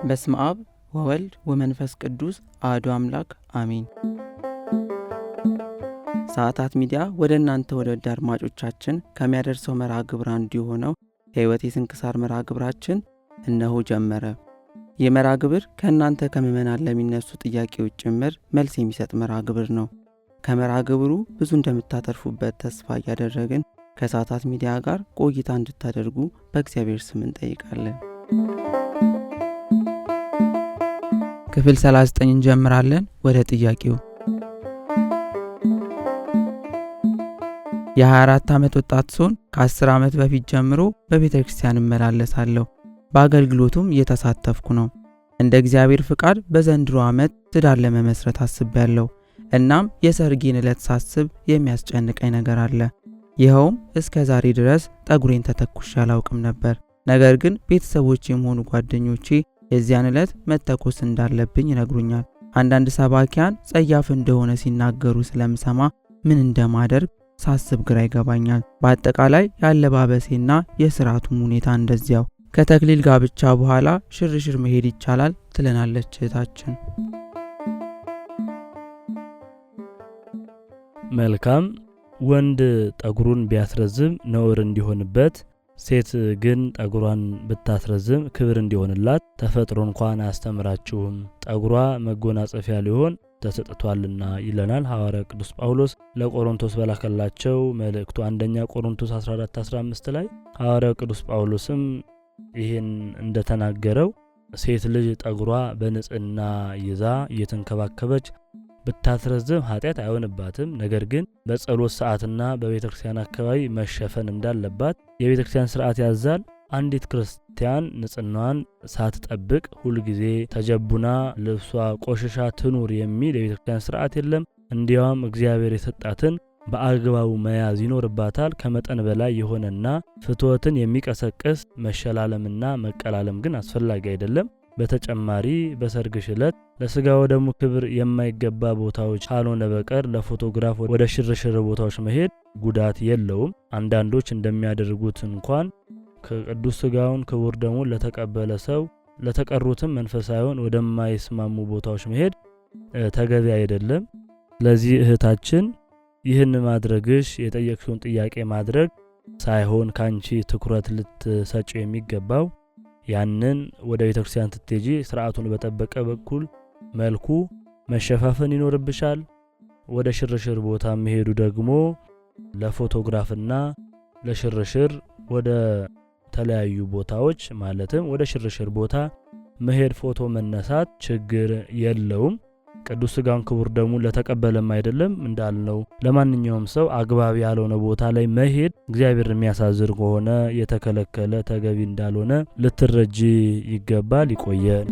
በስመ አብ ወወልድ ወመንፈስ ቅዱስ አሐዱ አምላክ አሜን። ሰዓታት ሚዲያ ወደ እናንተ ወደ አድማጮቻችን ከሚያደርሰው መርሃ ግብር አንዱ የሆነው የሕይወት የስንክሳር መርሃ ግብራችን እነሆ ጀመረ። የመርሃ ግብር ከእናንተ ከምዕመናን ለሚነሱ ጥያቄዎች ጭምር መልስ የሚሰጥ መርሃ ግብር ነው። ከመርሃ ግብሩ ብዙ እንደምታተርፉበት ተስፋ እያደረግን ከሰዓታት ሚዲያ ጋር ቆይታ እንድታደርጉ በእግዚአብሔር ስም እንጠይቃለን። ክፍል 39 እንጀምራለን። ወደ ጥያቄው። የ24 ዓመት ወጣት ሲሆን ከ10 ዓመት በፊት ጀምሮ በቤተ ክርስቲያን እመላለሳለሁ። በአገልግሎቱም እየተሳተፍኩ ነው። እንደ እግዚአብሔር ፍቃድ በዘንድሮ ዓመት ትዳር ለመመስረት አስቤያለሁ። እናም የሰርጌን ዕለት ሳስብ የሚያስጨንቀኝ ነገር አለ። ይኸውም እስከ ዛሬ ድረስ ጠጉሬን ተተኩሼ አላውቅም ነበር። ነገር ግን ቤተሰቦቼም ሆኑ ጓደኞቼ የዚያን ዕለት መተኮስ እንዳለብኝ ይነግሩኛል። አንዳንድ ሰባኪያን ጸያፍ እንደሆነ ሲናገሩ ስለምሰማ ምን እንደማደርግ ሳስብ ግራ ይገባኛል። በአጠቃላይ ያለባበሴና የሥርዓቱም ሁኔታ እንደዚያው። ከተክሊል ጋብቻ በኋላ ሽርሽር መሄድ ይቻላል ትለናለች እህታችን። መልካም። ወንድ ጠጉሩን ቢያስረዝም ነውር እንዲሆንበት፣ ሴት ግን ጠጉሯን ብታስረዝም ክብር እንዲሆንላት ተፈጥሮ እንኳን አያስተምራችሁም። ጠጉሯ መጎናጸፊያ ሊሆን ተሰጥቷልና ይለናል ሐዋርያው ቅዱስ ጳውሎስ ለቆሮንቶስ በላከላቸው መልእክቱ አንደኛ ቆሮንቶስ 14:15 ላይ። ሐዋርያው ቅዱስ ጳውሎስም ይህን እንደተናገረው ሴት ልጅ ጠጉሯ በንጽህና ይዛ እየተንከባከበች ብታስረዝም ኃጢአት አይሆንባትም። ነገር ግን በጸሎት ሰዓትና በቤተክርስቲያን አካባቢ መሸፈን እንዳለባት የቤተክርስቲያን ሥርዓት ያዛል። አንዲት ክርስቲያን ንጽህናዋን ሳትጠብቅ ሁልጊዜ ተጀቡና ልብሷ ቆሽሻ ትኑር የሚል የቤተክርስቲያን ሥርዓት የለም። እንዲያውም እግዚአብሔር የሰጣትን በአግባቡ መያዝ ይኖርባታል። ከመጠን በላይ የሆነና ፍትወትን የሚቀሰቅስ መሸላለምና መቀላለም ግን አስፈላጊ አይደለም። በተጨማሪ በሰርግሽ ዕለት ለሥጋ ወደሙ ክብር የማይገባ ቦታዎች ካልሆነ በቀር ለፎቶግራፍ ወደ ሽርሽር ቦታዎች መሄድ ጉዳት የለውም። አንዳንዶች እንደሚያደርጉት እንኳን ከቅዱስ ሥጋውን ክቡር ደሙን ለተቀበለ ሰው ለተቀሩትም መንፈሳዊውን ወደማይስማሙ ቦታዎች መሄድ ተገቢ አይደለም። ስለዚህ እህታችን ይህን ማድረግሽ የጠየቅሽውን ጥያቄ ማድረግ ሳይሆን ካንቺ ትኩረት ልትሰጪው የሚገባው ያንን ወደ ቤተክርስቲያን ስትሄጂ ሥርዓቱን በጠበቀ በኩል መልኩ መሸፋፈን ይኖርብሻል። ወደ ሽርሽር ቦታ መሄዱ ደግሞ ለፎቶግራፍና ለሽርሽር ወደ ተለያዩ ቦታዎች ማለትም ወደ ሽርሽር ቦታ መሄድ ፎቶ መነሳት ችግር የለውም። ቅዱስ ሥጋውን ክቡር ደሙን ለተቀበለም አይደለም እንዳልነው ለማንኛውም ሰው አግባብ ያልሆነ ቦታ ላይ መሄድ እግዚአብሔር የሚያሳዝን ከሆነ የተከለከለ ተገቢ እንዳልሆነ ልትረጂ ይገባል። ይቆየን።